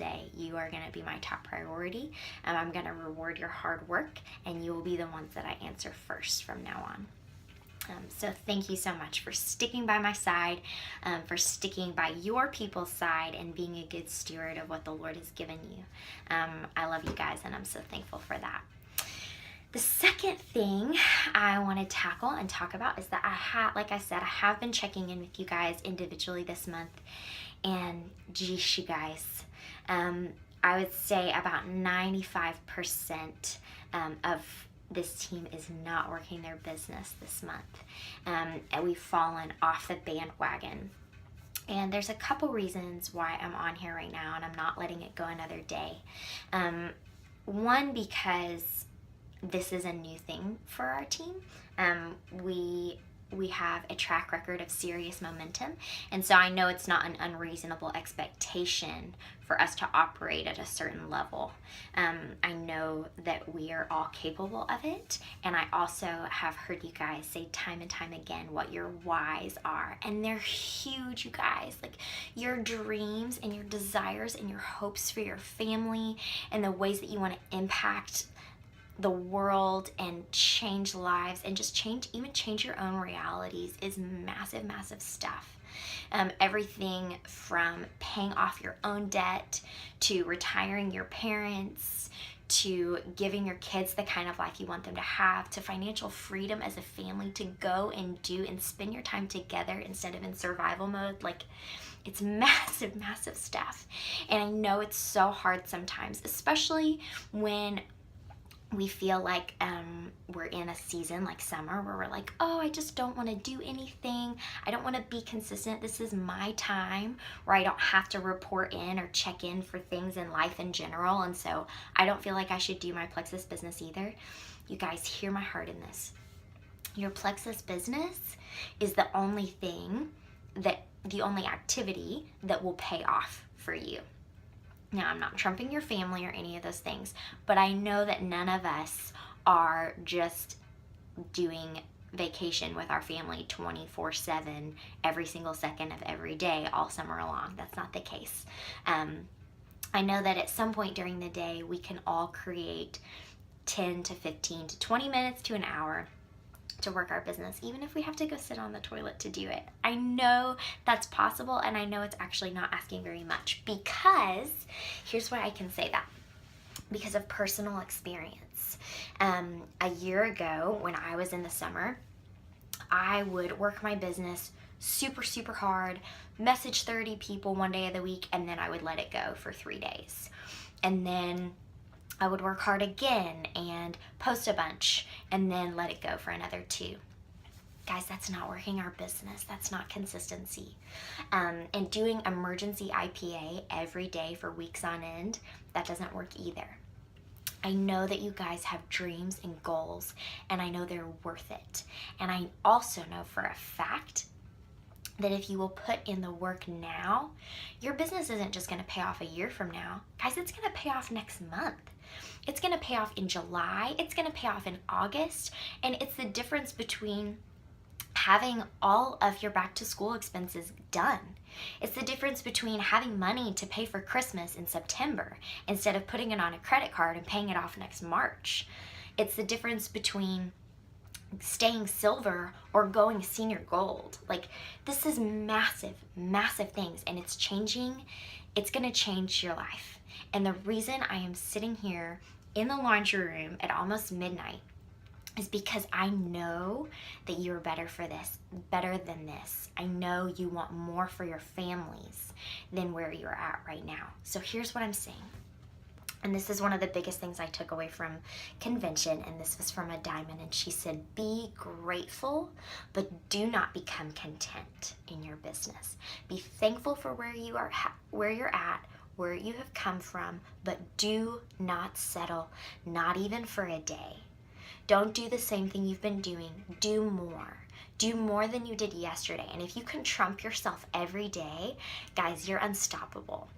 day. You are going to be my top priority, and I'm going to reward your hard work, and you will be the ones that I answer first from now on. So thank you so much for sticking by my side, for sticking by your people's side, and being a good steward of what the Lord has given you. I love you guys, and I'm so thankful for that. The second thing I want to tackle and talk about is that like I said, I have been checking in with you guys individually this month, and geez, you guys, I would say about 95% of this team is not working their business this month, and we've fallen off the bandwagon. And there's a couple reasons why I'm on here right now and I'm not letting it go another day. One, because this is a new thing for our team. We have a track record of serious momentum, and so I know it's not an unreasonable expectation for us to operate at a certain level. I know that we are all capable of it, and I also have heard you guys say time and time again what your whys are, and they're huge, you guys. Like your dreams and your desires and your hopes for your family and the ways that you want to impact the world and change lives and just change your own realities is massive stuff. Everything from paying off your own debt to retiring your parents to giving your kids the kind of life you want them to have, to financial freedom as a family, to go and do and spend your time together instead of in survival mode. Like, it's massive stuff. And I know it's so hard sometimes, especially when we feel like we're in a season like summer where we're like, oh, I just don't want to do anything. I don't want to be consistent. This is my time where I don't have to report in or check in for things in life in general. And so I don't feel like I should do my Plexus business either. You guys, hear my heart in this. Your Plexus business is the only activity that will pay off for you. Now, I'm not trumping your family or any of those things, but I know that none of us are just doing vacation with our family 24/7 every single second of every day all summer long. That's not the case. I know that at some point during the day, we can all create 10 to 15 to 20 minutes to an hour to work our business, even if we have to go sit on the toilet to do it. I know that's possible, and I know it's actually not asking very much, because here's why I can say that. Because of personal experience. A year ago, when I was in the summer, I would work my business super hard, message 30 people one day of the week, and then I would let it go for 3 days. And then I would work hard again and post a bunch and then let it go for another 2. Guys, that's not working our business. That's not consistency. And doing emergency IPA every day for weeks on end, that doesn't work either. I know that you guys have dreams and goals, and I know they're worth it. And I also know for a fact that if you will put in the work now, your business isn't just going to pay off a year from now. Guys, it's going to pay off next month. It's going to pay off in July. It's going to pay off in August. And it's the difference between having all of your back to school expenses done. It's the difference between having money to pay for Christmas in September instead of putting it on a credit card and paying it off next March. It's the difference between staying silver or going senior gold. Like, this is massive things, and it's going to change your life. And the reason I am sitting here in the laundry room at almost midnight is because I know that you're better than this. I know you want more for your families than where you're at right now. So here's what I'm saying. And this is one of the biggest things I took away from convention, and this was from a diamond, and she said, be grateful, but do not become content in your business. Be thankful for where you're at, where you have come from, but do not settle, not even for a day. Don't do the same thing you've been doing. Do more. Do more than you did yesterday. And if you can trump yourself every day, guys, you're unstoppable.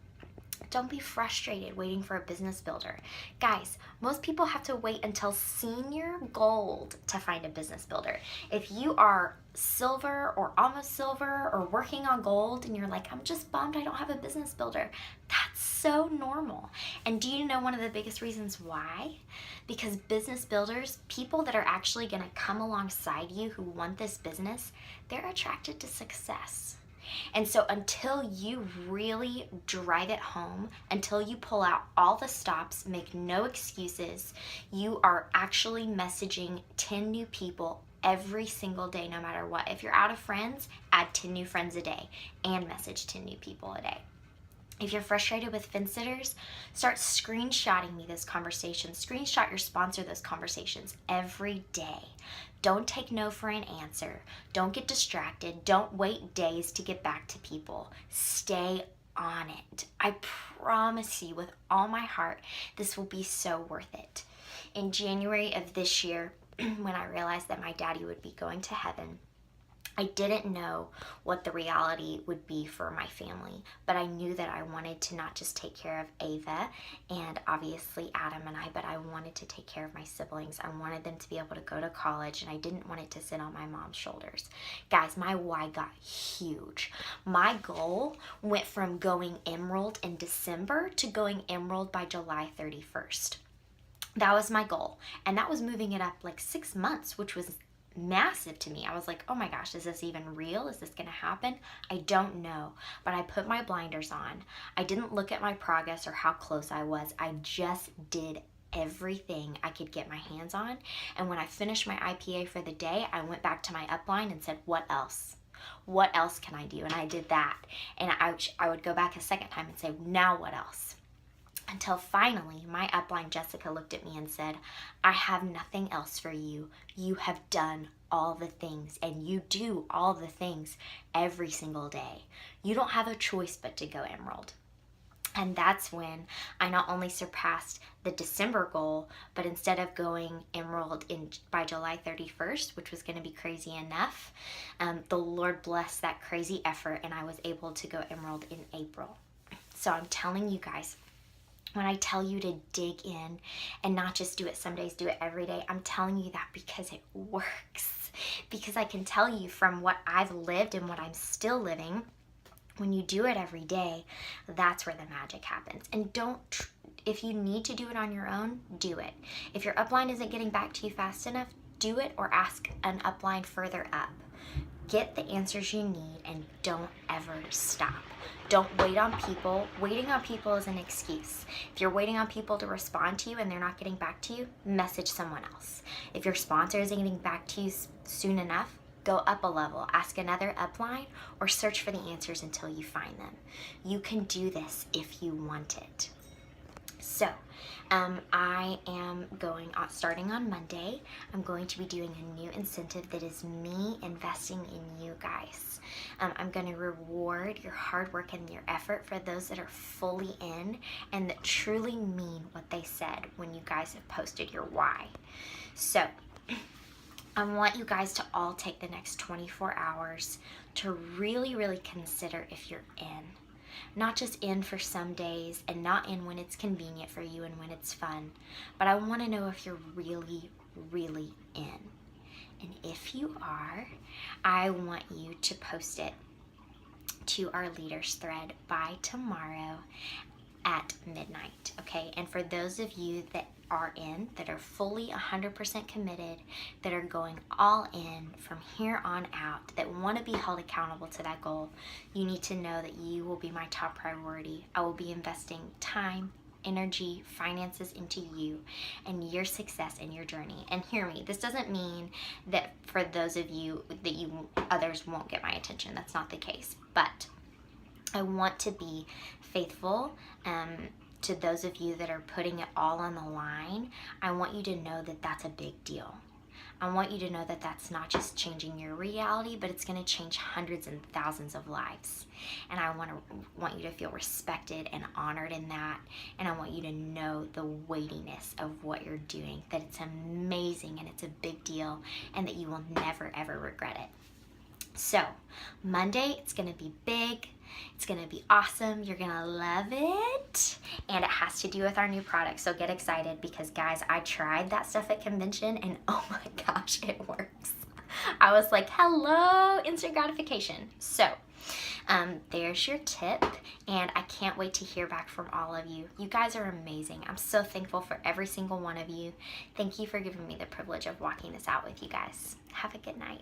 Don't be frustrated waiting for a business builder. Guys, most people have to wait until senior gold to find a business builder. If you are silver or almost silver or working on gold and you're like, I'm just bummed I don't have a business builder, that's so normal. And do you know one of the biggest reasons why? Because business builders, people that are actually going to come alongside you who want this business, they're attracted to success. And so until you really drive it home, until you pull out all the stops, make no excuses, you are actually messaging 10 new people every single day, no matter what. If you're out of friends, add 10 new friends a day and message 10 new people a day. If you're frustrated with fence sitters, start screenshotting me those conversations. Screenshot your sponsor those conversations every day. Don't take no for an answer. Don't get distracted. Don't wait days to get back to people. Stay on it. I promise you with all my heart, this will be so worth it. In January of this year, when I realized that my daddy would be going to heaven, I didn't know what the reality would be for my family, but I knew that I wanted to not just take care of Ava and obviously Adam and I, but I wanted to take care of my siblings. I wanted them to be able to go to college, and I didn't want it to sit on my mom's shoulders. Guys, my why got huge. My goal went from going emerald in December to going emerald by July 31st. That was my goal, and that was moving it up like 6 months, which was massive to me. I was like, oh my gosh, is this even real? Is this gonna happen? I don't know, but I put my blinders on. I didn't look at my progress or how close I was. I just did everything I could get my hands on, and when I finished my IPA for the day, I went back to my upline and said, what else? What else can I do? And I did that, and I would go back a second time and say, now what else? Until finally, my upline Jessica looked at me and said, I have nothing else for you. You have done all the things, and you do all the things every single day. You don't have a choice but to go emerald. And that's when I not only surpassed the December goal, but instead of going emerald by July 31st, which was going to be crazy enough, the Lord blessed that crazy effort, and I was able to go emerald in April. So I'm telling you guys, when I tell you to dig in and not just do it some days, do it every day, I'm telling you that because it works. Because I can tell you from what I've lived and what I'm still living, when you do it every day, that's where the magic happens. And if you need to do it on your own, do it. If your upline isn't getting back to you fast enough, do it or ask an upline further up. Get the answers you need and don't ever stop. Don't wait on people. Waiting on people is an excuse. If you're waiting on people to respond to you and they're not getting back to you, message someone else. If your sponsor isn't getting back to you soon enough, go up a level, ask another upline, or search for the answers until you find them. You can do this if you want it. So, I am starting on Monday, I'm going to be doing a new incentive that is me investing in you guys. I'm going to reward your hard work and your effort for those that are fully in and that truly mean what they said when you guys have posted your why. So, I want you guys to all take the next 24 hours to really, really consider if you're in. Not just in for some days and not in when it's convenient for you and when it's fun, but I want to know if you're really, really in. And if you are, I want you to post it to our leaders thread by tomorrow at midnight, okay? And for those of you that are in, that are fully 100% committed, that are going all in from here on out, that want to be held accountable to that goal, you need to know that you will be my top priority. I will be investing time, energy, finances into you and your success and your journey. And hear me, this doesn't mean that for those of you that others won't get my attention. That's not the case. But I want to be faithful to those of you that are putting it all on the line. I want you to know that that's a big deal. I want you to know that that's not just changing your reality, but it's going to change hundreds and thousands of lives. And I want you to feel respected and honored in that. And I want you to know the weightiness of what you're doing, that it's amazing and it's a big deal, and that you will never, ever regret it. So, Monday, it's going to be big. It's going to be awesome. You're going to love it. And it has to do with our new product. So get excited because, guys, I tried that stuff at convention and oh my gosh, it works. I was like, hello, instant gratification. So There's your tip, and I can't wait to hear back from all of you. You guys are amazing. I'm so thankful for every single one of you. Thank you for giving me the privilege of walking this out with you guys. Have a good night.